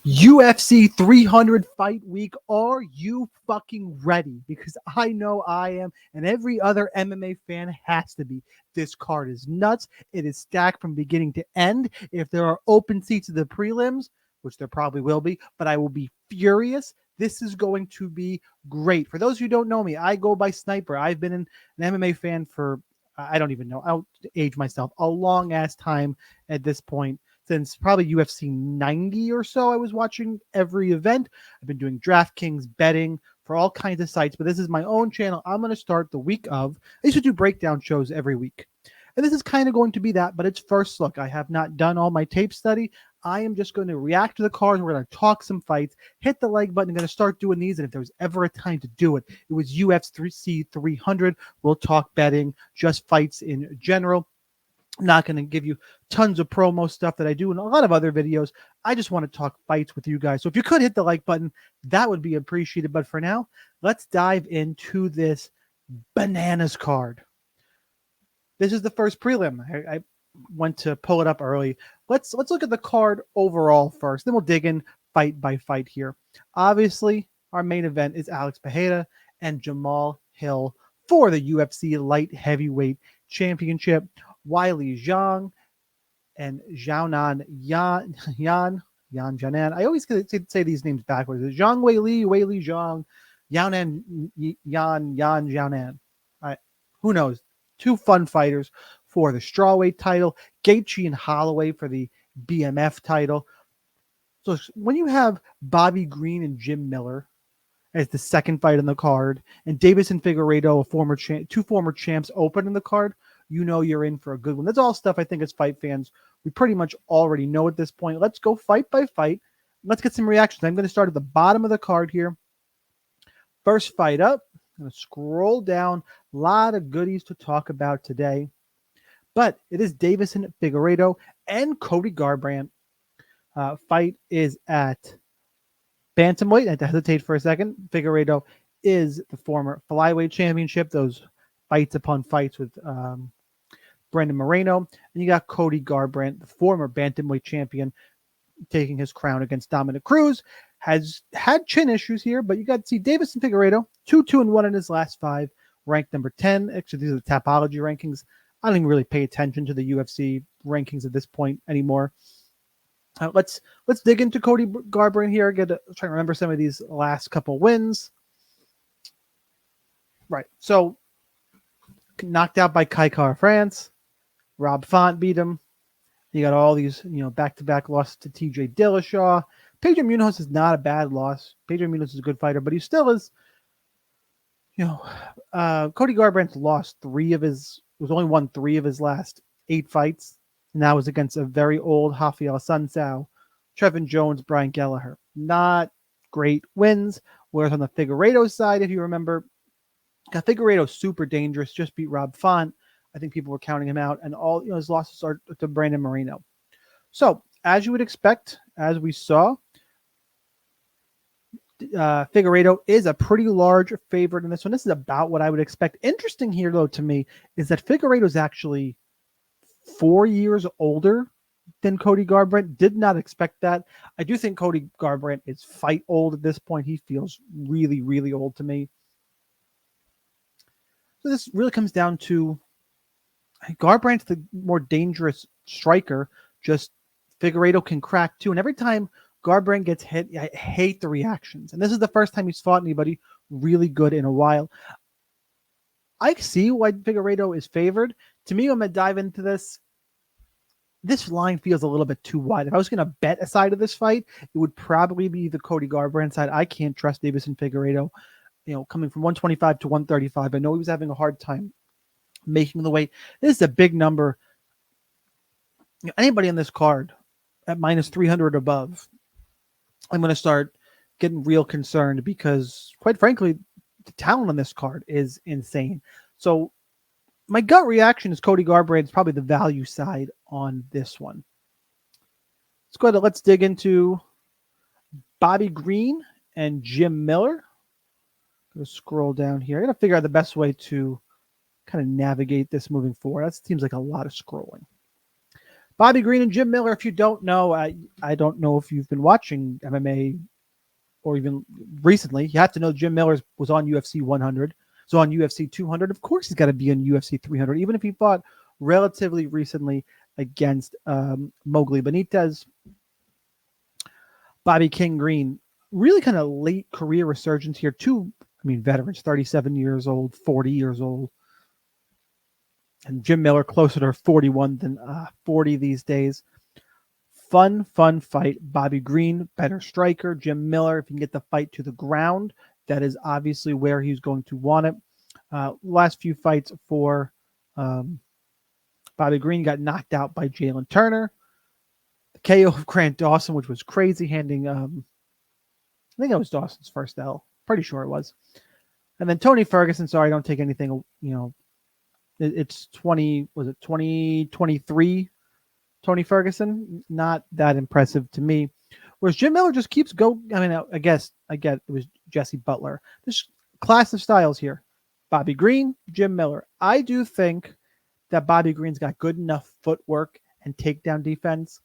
UFC 300 fight week. Are you fucking ready? Because I know I am, and every other MMA fan has to be. This card is nuts. It is stacked from beginning to end. If there are open seats in the prelims, which there probably will be, but I will be furious. This is going to be great. For those who don't know me, I go by Sniper. I've been an MMA fan for, I don't even know, I'll age myself, a long ass time at this point. Since probably UFC 90 or so, I was watching every event. I've been doing DraftKings betting for all kinds of sites, but this is my own channel. I'm going to start the week of. I used to do breakdown shows every week. And this is kind of going to be that, but it's first look. I have not done all my tape study. I am just going to react to the cards. We're going to talk some fights, hit the like button. I'm going to start doing these. And if there's ever a time to do it, it was UFC 300. We'll talk betting, just fights in general. I'm not going to give you tons of promo stuff that I do in a lot of other videos. I just want to talk fights with you guys. So if you could hit the like button, that would be appreciated. But for now, let's dive into this bananas card. This is the first prelim. I went to pull it up early. Let's look at the card overall first. Then we'll dig in fight by fight here. Obviously, our main event is Alex Pereira and Jamal Hill for the UFC Light Heavyweight Championship. Wiley Zhang and Xiaonan Yan Jianan. I always say these names backwards. Zhang Weili Zhang, Yanan Yan Jianan. Who knows? Two fun fighters for the strawweight title. Gaethje and Holloway for the BMF title. So when you have Bobby Green and Jim Miller as the second fight on the card, and Davis and Figueiredo, two former champs, open in the card, you know you're in for a good one. That's all stuff I think as fight fans we pretty much already know at this point. Let's go fight by fight. Let's get some reactions. I'm going to start at the bottom of the card here. First fight up. I'm going to scroll down. A lot of goodies to talk about today. But it is Davis and Figueiredo and Cody Garbrandt. Fight is at bantamweight. I had to hesitate for a second. Figueiredo is the former flyweight championship. Those fights upon fights with Brandon Moreno. And you got Cody Garbrandt, the former bantamweight champion, taking his crown against Dominic Cruz. Has had chin issues here, but you got to see Davis and Figueiredo, 2-2-1 in his last 5, ranked number 10. Actually, these are the Tapology rankings. I don't even really pay attention to the UFC rankings at this point anymore. Let's dig into Cody Garbrandt here. Try to remember some of these last couple wins. Right, so knocked out by Kattar France. Rob Font beat him. You got all these, back-to-back losses to TJ Dillashaw. Pedro Munoz is not a bad loss. Pedro Munoz is a good fighter, but he still is, Cody Garbrandt's lost only won 3 of his last 8 fights. And that was against a very old Rafael Sunsao, Trevin Jones, Brian Kelleher. Not great wins. Whereas on the Figueiredo side, if you remember, Figueiredo super dangerous, just beat Rob Font. I think people were counting him out, and all his losses are to Brandon Moreno. So, as you would expect, as we saw, Figueiredo is a pretty large favorite in this one. This is about what I would expect. Interesting here, though, to me, is that Figueiredo is actually 4 years older than Cody Garbrandt. Did not expect that. I do think Cody Garbrandt is fight old at this point. He feels really, really old to me. So this really comes down to Garbrandt's the more dangerous striker. Just Figueiredo can crack too. And every time Garbrandt gets hit, I hate the reactions. And this is the first time he's fought anybody really good in a while. I see why Figueiredo is favored. To me, I'm going to dive into this. This line feels a little bit too wide. If I was going to bet a side of this fight, it would probably be the Cody Garbrandt side. I can't trust Davis and Figueiredo. Coming from 125 to 135. I know he was having a hard time making the weight. This is a big number. Anybody on this card at minus 300 above, I'm going to start getting real concerned because, quite frankly, the talent on this card is insane. So my gut reaction is Cody Garbrandt is probably the value side on this one. Let's go ahead. Let's dig into Bobby Green and Jim Miller. Go scroll down here. I'm going to figure out the best way to kind of navigate this moving forward. That seems like a lot of scrolling. Bobby Green and Jim Miller, if you don't know, I don't know if you've been watching MMA or even recently. You have to know Jim Miller was on UFC 100, so on UFC 200. Of course, he's got to be on UFC 300, even if he fought relatively recently against Mowgli Benitez. Bobby King Green, really kind of late career resurgence here. Veterans, 37 years old, 40 years old. And Jim Miller closer to 41 than 40 these days. Fun fight. Bobby Green, better striker. Jim Miller, if he can get the fight to the ground, that is obviously where he's going to want it. Last few fights for Bobby Green got knocked out by Jalen Turner. The KO of Grant Dawson, which was crazy, handing, I think that was Dawson's first L. Pretty sure it was. And then Tony Ferguson, sorry, I don't take anything, it's 2023 Tony Ferguson, not that impressive to me. Whereas Jim Miller just keeps going. I mean, I get it was Jesse Butler. This class of styles here. Bobby Green, Jim Miller. I do think that Bobby Green's got good enough footwork and takedown defense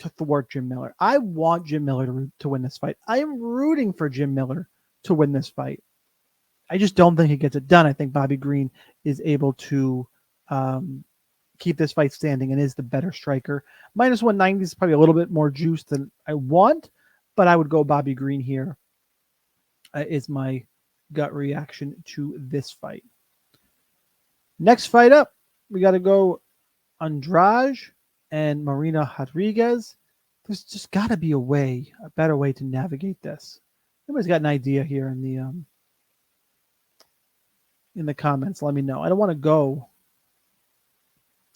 to thwart Jim Miller. I want Jim Miller to win this fight. I am rooting for Jim Miller to win this fight. I just don't think he gets it done. I think Bobby Green is able to keep this fight standing and is the better striker. Minus 190 is probably a little bit more juice than I want, but I would go Bobby Green here. Is my gut reaction to this fight. Next fight up, we got to go Andrade and Marina Rodriguez. There's just got to be a better way to navigate this. Everybody's got an idea here in the comments. Let me know. I don't want to go.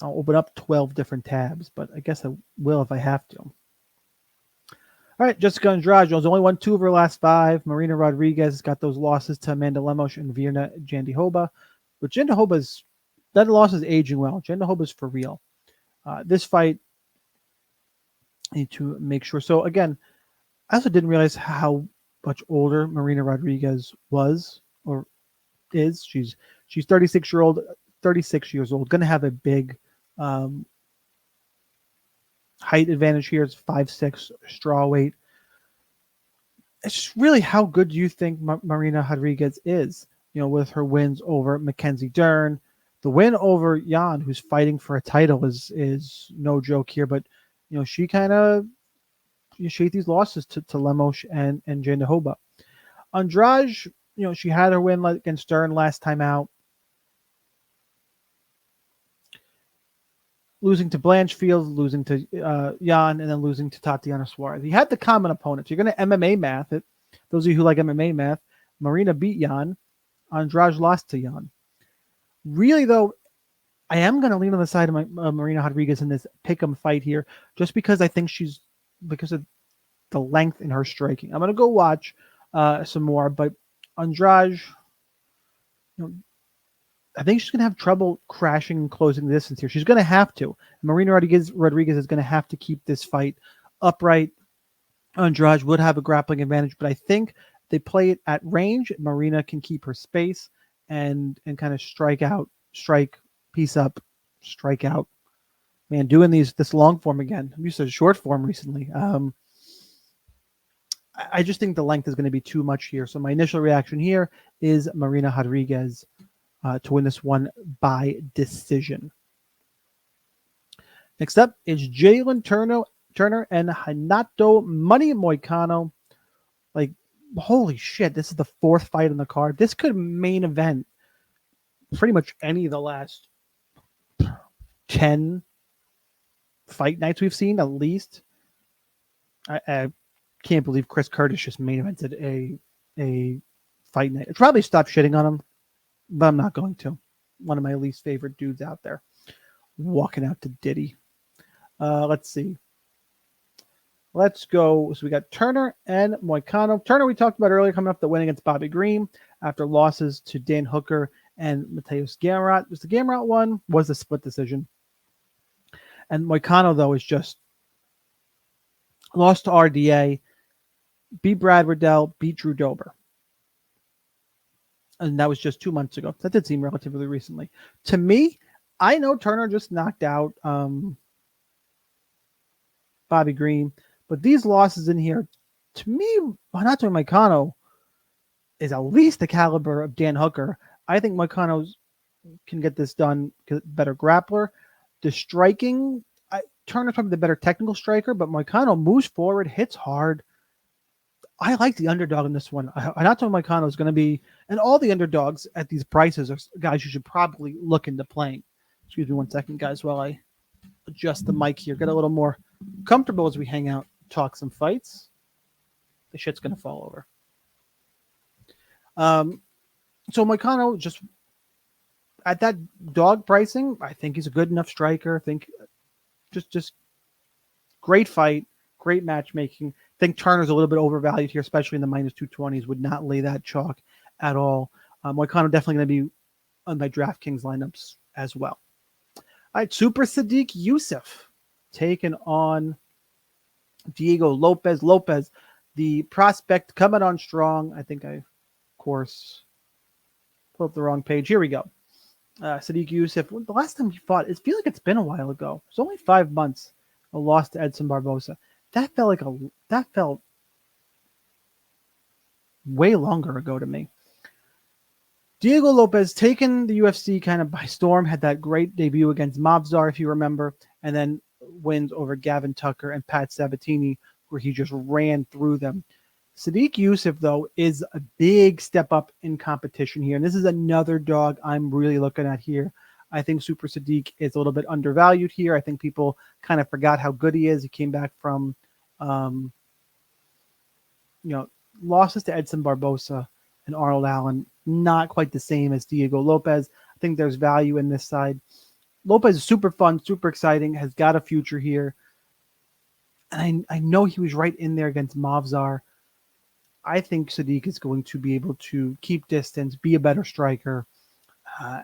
I'll open up 12 different tabs, but I guess I will if I have to. All right, Jessica Andrade has only won 2 of her last 5. Marina Rodriguez has got those losses to Amanda Lemos and Virna Jandiroba. But Jandiroba's, that loss is aging well. Jandiroba's for real. This fight, I need to make sure. So again, I also didn't realize how much older Marina Rodriguez was or is. She's 36 years old, going to have a big height advantage here. It's 5'6" straw weight. It's just really, how good do you think Marina Rodriguez is? With her wins over Mackenzie Dern, the win over Jan, who's fighting for a title, is no joke here. But she kind of ate these losses to Lemos and Jandiroba. Andrade, she had her win against Dern last time out, losing to Blanchfield, losing to Jan, and then losing to Tatiana Suarez. He had the common opponents. You're going to MMA math it. Those of you who like MMA math, Marina beat Jan. Andrade lost to Jan. Really, though, I am going to lean on the side of Marina Rodriguez in this pick'em fight here, just because I think because of the length in her striking. I'm going to go watch some more, but Andrade, I think she's going to have trouble crashing and closing the distance here. She's going to have to. Marina Rodriguez is going to have to keep this fight upright. Andrade would have a grappling advantage, but I think they play it at range. Marina can keep her space and kind of strike, piece up, strike out. Man, doing this long form again. I'm used to short form recently. I just think the length is going to be too much here. So my initial reaction here is Marina Rodriguez to win this one by decision. Next up is Jalen Turner and Renato Money Moicano. Like, holy shit, this is the 4th fight on the card. This could main event pretty much any of the last 10 fight nights we've seen, at least. I can't believe Chris Curtis just main evented a fight night. I'd probably stop shitting on him, but I'm not going to. One of my least favorite dudes out there. Walking out to Diddy. Let's see. Let's go. So we got Turner and Moicano. Turner, we talked about earlier, coming off the win against Bobby Green after losses to Dan Hooker and Mateusz Gamrot. Was the Gamrot one? Was a split decision. And Moicano, though, is just lost to RDA, beat Brad Riddell, beat Drew Dober. And that was just 2 months ago. That did seem relatively recently. To me, I know Turner just knocked out Bobby Green. But these losses in here, to me, Renato Moicano is at least the caliber of Dan Hooker. I think Moicano can get this done. Better grappler. The striking, Turner's probably the better technical striker, but Moicano moves forward, hits hard. I like the underdog in this one. Renato Moicano is going to be, and all the underdogs at these prices are guys you should probably look into playing. Excuse me 1 second, guys, while I adjust the mic here. Get a little more comfortable as we hang out, talk some fights. The shit's going to fall over. So Moicano, just at that dog pricing, I think he's a good enough striker. I think just great fight, great matchmaking. I think Turner's a little bit overvalued here, especially in the minus 220s. Would not lay that chalk at all. Moicano definitely going to be on my DraftKings lineups as well. All right, Super Sadiq Yusuff taking on Diego Lopes. Lopes, the prospect, coming on strong. I think I, of course, pulled up the wrong page. Here we go. Sadiq Yusuff, the last time he fought, it feels like it's been a while ago. It was only 5 months. A loss to Edson Barbosa. That felt way longer ago to me. Diego Lopes taken the UFC kind of by storm, had that great debut against Mavzar, if you remember, and then wins over Gavin Tucker and Pat Sabatini, where he just ran through them. Sadiq Yusuff, though, is a big step up in competition here, and this is another dog I'm really looking at here. I think Super Sadiq is a little bit undervalued here. I think people kind of forgot how good he is. He came back from, losses to Edson Barbosa and Arnold Allen, not quite the same as Diego Lopes. I think there's value in this side. Lopes is super fun, super exciting, has got a future here. And I know he was right in there against Mavzar. I think Sadiq is going to be able to keep distance, be a better striker,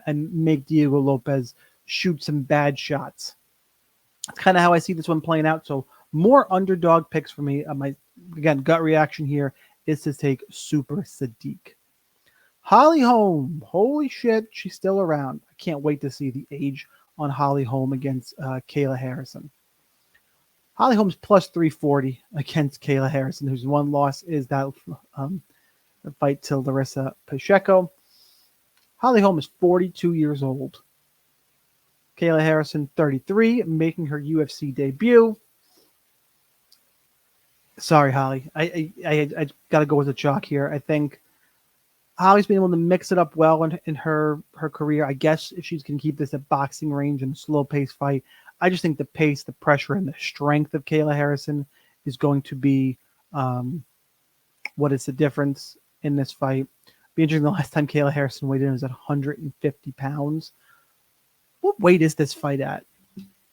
and make Diego Lopes shoot some bad shots. That's kind of how I see this one playing out. So more underdog picks for me. My, again, gut reaction here is to take Super Sadiq. Holly Holm. Holy shit, she's still around. I can't wait to see the age on Holly Holm against Kayla Harrison. Holly Holm's plus 340 against Kayla Harrison, whose one loss is that fight to Larissa Pacheco. Holly Holm is 42 years old. Kayla Harrison, 33, making her UFC debut. Sorry, Holly. I got to go with the chalk here. I think Holly's been able to mix it up well in her career. I guess if she's going to keep this at boxing range and a slow-paced fight, I just think the pace, the pressure, and the strength of Kayla Harrison is going to be what is the difference in this fight. Be interesting. The last time Kayla Harrison weighed in was at 150 pounds. What weight is this fight at?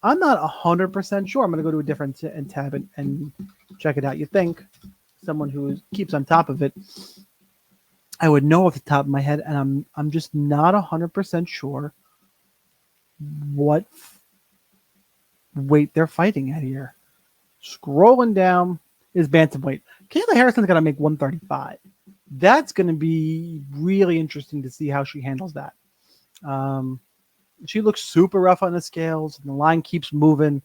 I'm not 100% sure. I'm going to go to a different tab and check it out. You think someone who keeps on top of it, I would know off the top of my head, and I'm just not 100% sure what weight they're fighting at here. Scrolling down is bantamweight. Kayla Harrison's got to make 135. That's going to be really interesting to see how she handles that. She looks super rough on the scales, and the line keeps moving.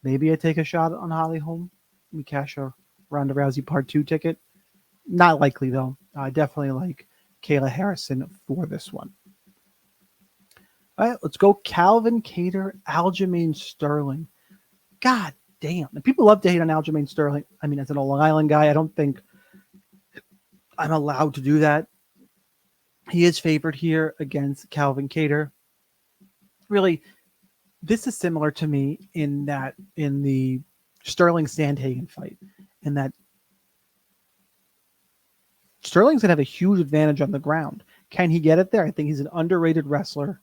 Maybe I take a shot on Holly Holm. We cash a Ronda Rousey Part 2 ticket. Not likely, though. I definitely like Kayla Harrison for this one. All right, let's go Calvin Kattar, Aljamain Sterling. God damn. And people love to hate on Aljamain Sterling. I mean, as an Long Island guy, I don't think I'm allowed to do that. He is favored here against Calvin Kattar. Really, this is similar to me in the Sterling Sandhagen fight, in that Sterling's gonna have a huge advantage on the ground. Can he get it there? I think he's an underrated wrestler.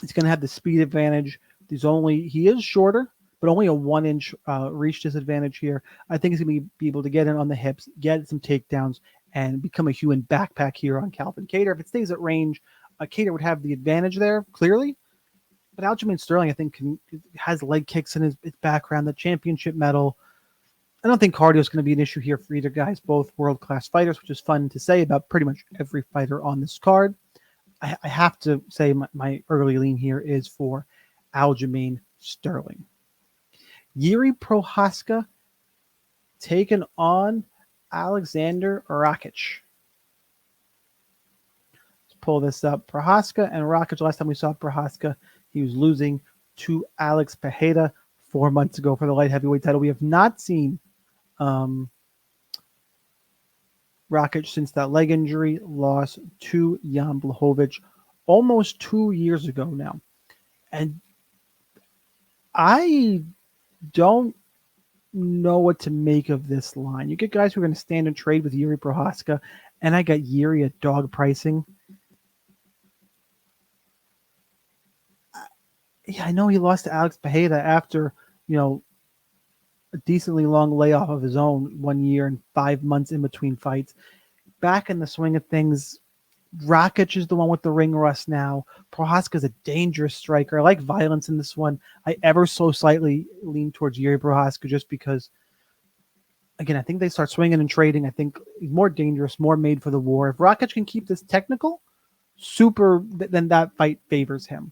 He's gonna have the speed advantage. He is shorter, but only a 1-inch reach disadvantage here. I think he's gonna be able to get in on the hips, get some takedowns, and become a human backpack here on Calvin Kattar. If it stays at range, Kattar would have the advantage there, clearly. But Aljamain Sterling, I think, has leg kicks in his background, the championship medal. I don't think cardio is going to be an issue here for either guys, both world-class fighters, which is fun to say about pretty much every fighter on this card. I have to say my early lean here is for Aljamain Sterling. Yuri Prochazka taking on Alexander Rakic. Let's pull this up. Prochazka and Rakic, last time we saw Prochazka, he was losing to Alex Pereira 4 months ago for the light heavyweight title. We have not seen Rakic since that leg injury loss to Jan Blachowicz almost 2 years ago now. And I don't know what to make of this line. You get guys who are going to stand and trade with Yuri Prochazka, and I got Yuri at dog pricing. Yeah, I know he lost to Alex Pereira after, a decently long layoff of his own 1 year and 5 months in between fights. Back in the swing of things, Rakic is the one with the ring rust now. Prochazka is a dangerous striker. I like violence in this one. I ever so slightly lean towards Yuri Prochazka just because, again, I think they start swinging and trading. I think he's more dangerous, more made for the war. If Rakic can keep this technical, then that fight favors him.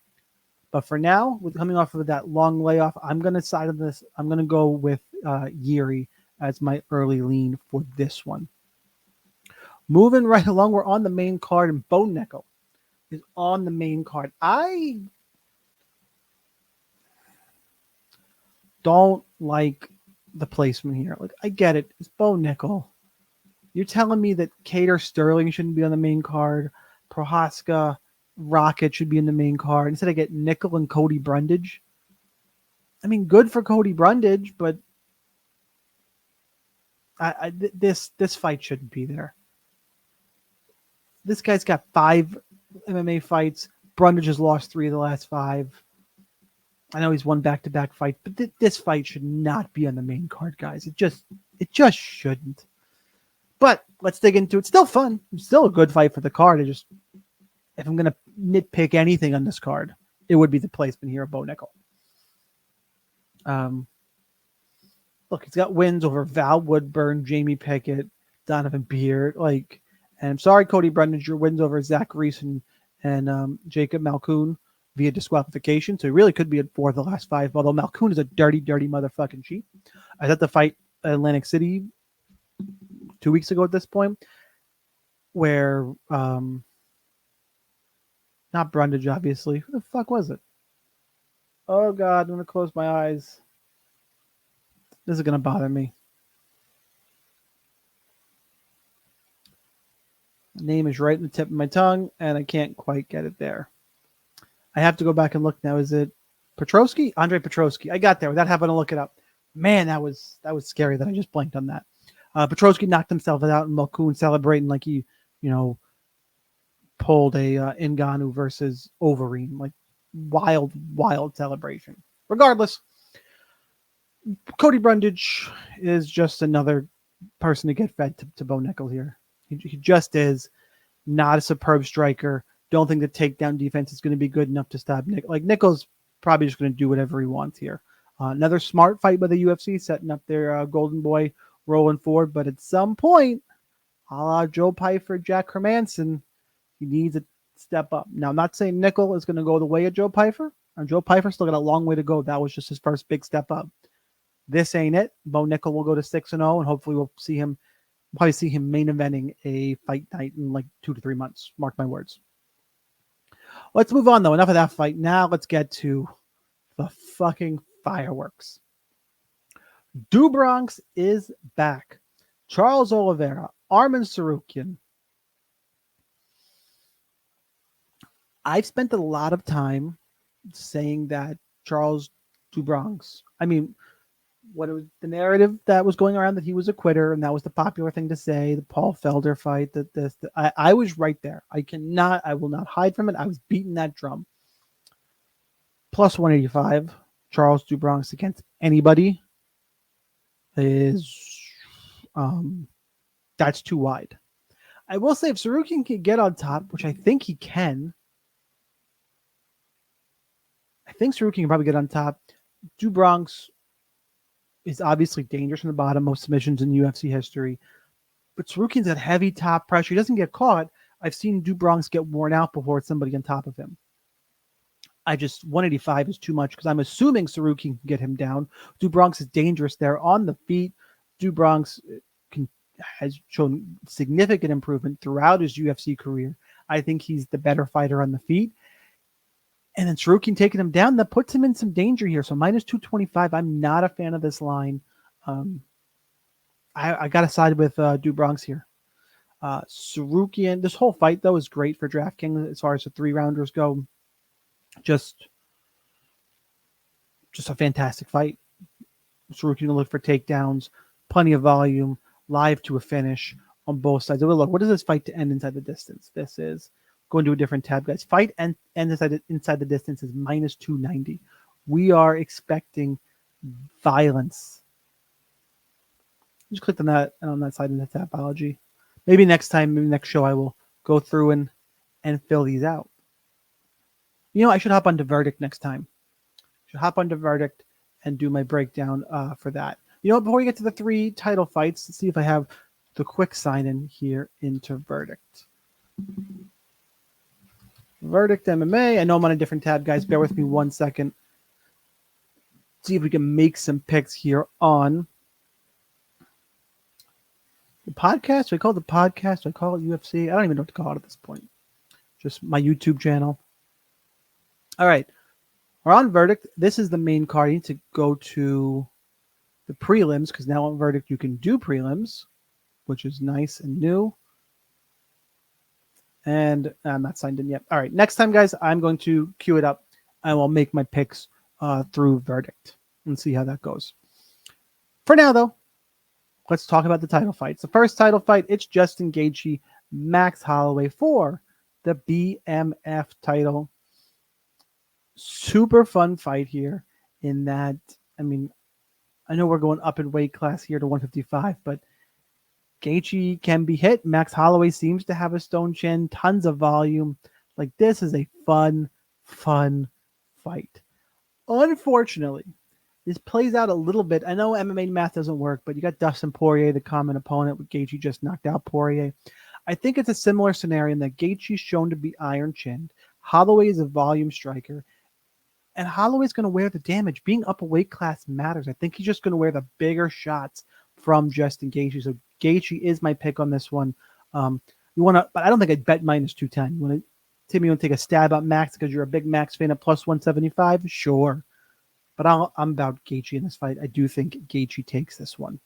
But for now, with coming off of that long layoff, I'm going to side of this. I'm going to go with Yuri as my early lean for this one. Moving right along, we're on the main card, and Bo Nickal is on the main card. I don't like the placement here. Like, I get it. It's Bo Nickal. You're telling me that Kattar Sterling shouldn't be on the main card. Prochazka, Rakic should be in the main card. Instead, I get Nickal and Cody Brundage. I mean, good for Cody Brundage, but this fight shouldn't be there. This guy's got 5 MMA fights. Brundage has lost 3 of the last 5. I know he's won back-to-back fights, but this fight should not be on the main card, guys. It just shouldn't. But let's dig into it. Still fun. It's still a good fight for the card. If I'm going to nitpick anything on this card, it would be the placement here of Bo Nickal. Look, he's got wins over Val Woodburn, Jamie Pickett, Donovan Beard. And I'm sorry, Cody Brundage, your wins over Zach Reese and Jacob Malkoun via disqualification. So he really could be at 4 of the last 5, although Malkoun is a dirty, dirty motherfucking cheat. I was at the fight at Atlantic City 2 weeks ago at this point, where not Brundage, obviously. Who the fuck was it? Oh, God, I'm going to close my eyes. This is going to bother me. The name is right in the tip of my tongue, and I can't quite get it there. I have to go back and look now. Is it Petrosky? Andre Petrosky. I got there without having to look it up. Man, that was scary that I just blanked on that. Petrosky knocked himself out, and Malkoun celebrating like he, pulled a Ngannou versus Overeem. Like, wild, wild celebration. Regardless, Cody Brundage is just another person to get fed to Bo Nickal here. He just is not a superb striker. Don't think the takedown defense is going to be good enough to stop Nickal. Like, Nickal's probably just going to do whatever he wants here. Another smart fight by the UFC, setting up their golden boy rolling forward. But at some point, a la Joe Pyfer, Jack Hermanson, he needs to step up. Now, I'm not saying Nickal is going to go the way of Joe Pyfer. Joe Pyfer still got a long way to go. That was just his first big step up. This ain't it. Bo Nickal will go to 6-0, and hopefully we'll probably see him main eventing a fight night in like 2 to 3 months. Mark my words. Let's move on, though. Enough of that fight. Now let's get to the fucking fireworks. Do Bronx is back. Charles Oliveira, Arman Tsarukyan. I've spent a lot of time saying that Charles Do Bronx, what it was the narrative that was going around that he was a quitter, and that was the popular thing to say, the Paul Felder fight, I was right there. I will not hide from it. I was beating that drum. Plus 185, Charles Do Bronx against anybody is that's too wide. I will say if Tsarukyan can get on top, which I think he can, I think Tsarukyan can probably get on top. Do Bronx is obviously dangerous from the bottom, most submissions in UFC history. But Tsarukyan's got heavy top pressure. He doesn't get caught. I've seen Do Bronx get worn out before it's somebody on top of him. I just 185 is too much because I'm assuming Tsarukyan can get him down. Garbrandt is dangerous there on the feet. Garbrandt has shown significant improvement throughout his UFC career. I think he's the better fighter on the feet. And then Tsarukyan taking him down, that puts him in some danger here. So minus 225, I'm not a fan of this line. I got to side with Garbrandt here. Tsarukyan, this whole fight, though, is great for DraftKings as far as the 3-rounders go. Just a fantastic fight. Tsarukyan will look for takedowns, plenty of volume, live to a finish on both sides. Look, what is this fight to end inside the distance? This is going to a different tab, guys. Fight and inside the distance is minus 290. We are expecting violence. Just clicked on that side of the tapology. Maybe next show, I will go through and fill these out. I should hop onto Verdict next time. Hop onto Verdict and do my breakdown for that. Before we get to the 3 title fights, let's see if I have the quick sign-in here into Verdict. Verdict MMA. I know I'm on a different tab, guys. Bear with me 1 second. See if we can make some picks here on the podcast. Do I call it the podcast? Do I call it UFC? I don't even know what to call it at this point. Just my YouTube channel. All right. We're on Verdict. This is the main card. You need to go to the prelims because now on Verdict you can do prelims, which is nice and new. And I'm not signed in yet. All right. Next time, guys, I'm going to queue it up. I will make my picks through Verdict and see how that goes. For now, though, let's talk about the title fights. The first title fight, it's Justin Gaethje, Max Holloway for the BMF title. Super fun fight here in that, I know we're going up in weight class here to 155, but Gaethje can be hit. Max Holloway seems to have a stone chin, tons of volume. Like, this is a fun fight. Unfortunately, this plays out a little bit. I know MMA math doesn't work, but you got Dustin Poirier, the common opponent, with Gaethje just knocked out Poirier. I think it's a similar scenario in that Gaethje's shown to be iron-chinned. Holloway is a volume striker. And Holloway's going to wear the damage. Being up a weight class matters. I think he's just going to wear the bigger shots from Justin Gaethje. So Gaethje is my pick on this one. But I don't think I'd bet minus 210. You want to take a stab at Max because you're a big Max fan at plus 175? Sure. But I'm about Gaethje in this fight. I do think Gaethje takes this one.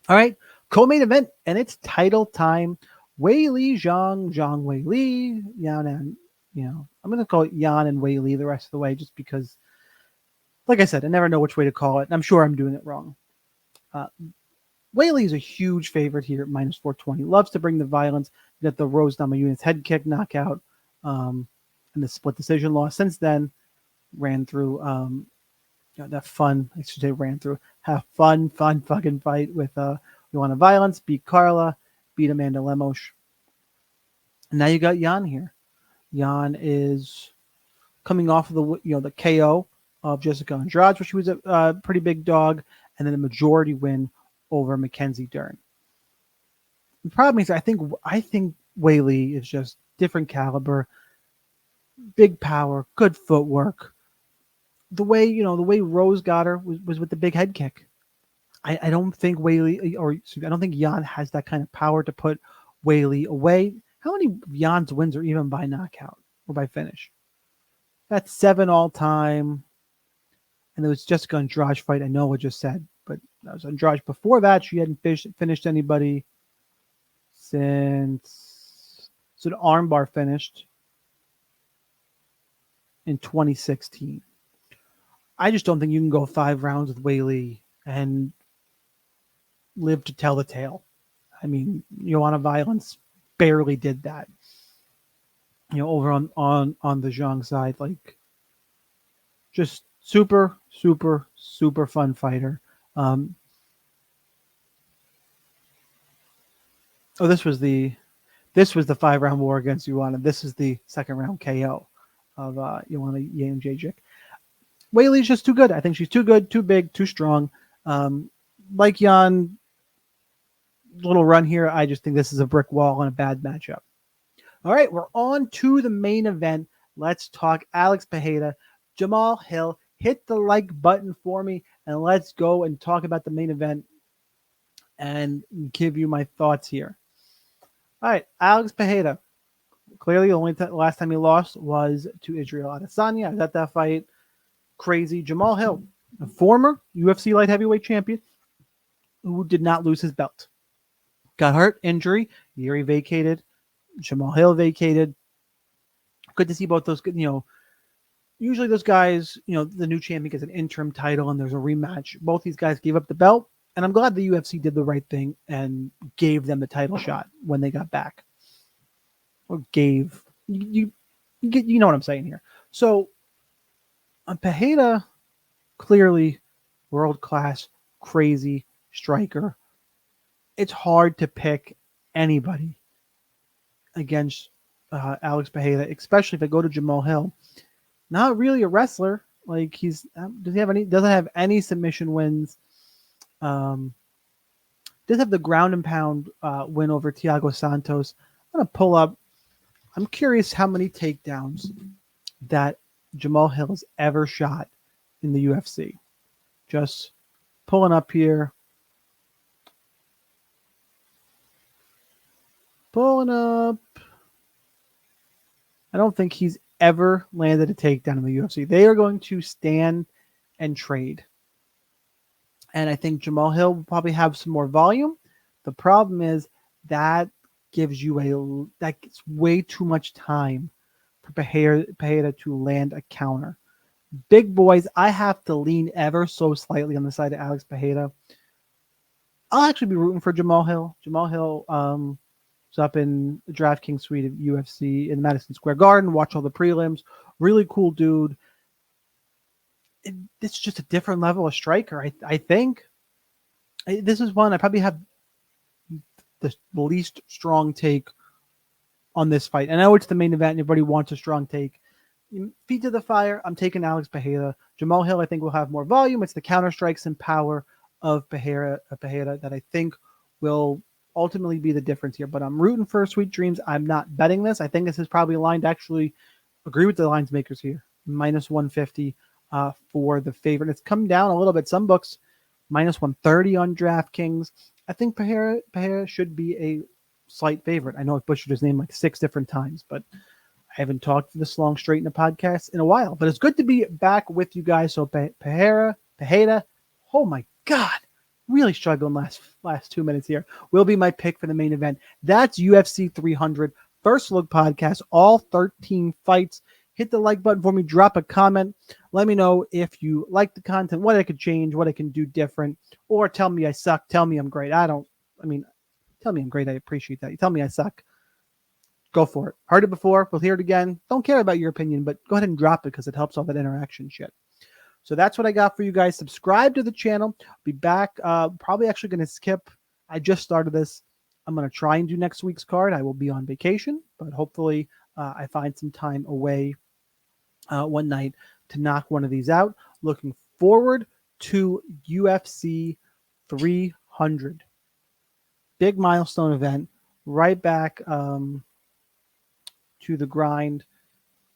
All right. Co-main event, and it's title time. Weili Zhang, Weili, Yan, I'm going to call it Yan and Weili the rest of the way just because, like I said, I never know which way to call it. And I'm sure I'm doing it wrong. Weili is a huge favorite here at minus 420. Loves to bring the violence. Get the Rose Namajunas head kick knockout and the split decision loss. Since then, ran through that fun, I should say ran through, have fun fucking fight with Joanna Violence, beat Carla, beat Amanda Lemos. And now you got Yan here. Yan is coming off of the KO of Jessica Andrade, where she was a pretty big dog, and then a majority win over Mackenzie Dern. The problem is, I think Weili is just different caliber, big power, good footwork. The way Rose got her was with the big head kick. I don't think I don't think Yan has that kind of power to put Weili away. How many Jan's wins are even by knockout or by finish? That's 7 all time. And there was Jessica Andrade fight. I know what I just said, but that was Andrade. Before that, she hadn't finished anybody since the armbar finished in 2016. I just don't think you can go 5 rounds with Weili and live to tell the tale. Joanna Violence barely did that. Over on the Zhang side, like, just super fun fighter. This was the 5-round war against Joanna. This is the 2nd round KO of Joanna Jędrzejczyk. Weili's just too good. I think she's too good, too big, too strong. Like Jan, little run here. I just think this is a brick wall and a bad matchup. All right, we're on to the main event. Let's talk Alex Pereira, Jamal Hill. Hit the like button for me, and let's go and talk about the main event and give you my thoughts here. All right, Alex Pereira. Clearly, the only last time he lost was to Israel Adesanya. I was at that fight. Crazy. Jamal Hill, a former UFC light heavyweight champion who did not lose his belt. Got hurt, injury. Yuri vacated. Jamal Hill vacated. Good to see both those. Usually those guys, the new champion gets an interim title and there's a rematch. Both these guys gave up the belt, and I'm glad the UFC did the right thing and gave them the title shot when they got back. Or gave you know what I'm saying here. So Pereira, clearly world class, crazy striker. It's hard to pick anybody against Alex Pereira, especially if I go to Jamal Hill. Not really a wrestler. Like doesn't have any submission wins. Does have the ground and pound win over Thiago Santos. I'm gonna pull up. I'm curious how many takedowns that Jamal Hill has ever shot in the UFC. Just pulling up here. Pulling up. I don't think he's ever landed a takedown in the UFC. They are going to stand and trade. And I think Jamal Hill will probably have some more volume. The problem is that gives that's way too much time for Pereira to land a counter. Big boys, I have to lean ever so slightly on the side of Alex Pereira. I'll actually be rooting for Jamal Hill. Jamal Hill is up in the DraftKings suite of UFC in Madison Square Garden. Watch all the prelims. Really cool dude. It's just a different level of striker, I think. This is one I probably have the least strong take on this fight. I know it's the main event and everybody wants a strong take. Feet to the fire, I'm taking Alex Pereira. Jamal Hill, I think, will have more volume. It's the counter strikes and power of Pereira that I think will ultimately be the difference here. But I'm rooting for Sweet Dreams. I'm not betting this. I think this is probably lined. Actually, agree with the lines makers here. Minus 150 for the favorite. It's come down a little bit. Some books minus 130 on DraftKings. I think Pereira should be a slight favorite. I know I've butchered his name like 6 different times, but I haven't talked this long straight in a podcast in a while. But it's good to be back with you guys. So Pereira, oh my God, really struggling last 2 minutes here, will be my pick for the main event. That's UFC 300 First Look podcast, all 13 fights. Hit the like button for me. Drop a comment. Let me know if you like the content, what I could change, what I can do different, or tell me I suck. Tell me I'm great. Tell me I'm great. I appreciate that. You tell me I suck. Go for it. Heard it before. We'll hear it again. Don't care about your opinion, but go ahead and drop it because it helps all that interaction shit. So that's what I got for you guys. Subscribe to the channel. Be back. Probably actually going to skip. I just started this. I'm going to try and do next week's card. I will be on vacation, but hopefully I find some time away one night to knock one of these out. Looking forward to UFC 300. Big milestone event. Right back to the grind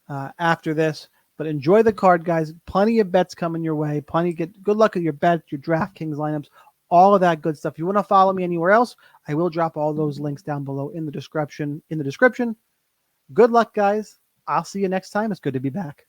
after this. But enjoy the card, guys. Plenty of bets coming your way. Good luck with your bets, your DraftKings lineups, all of that good stuff. If you want to follow me anywhere else, I will drop all those links down below in the description. Good luck, guys. I'll see you next time. It's good to be back.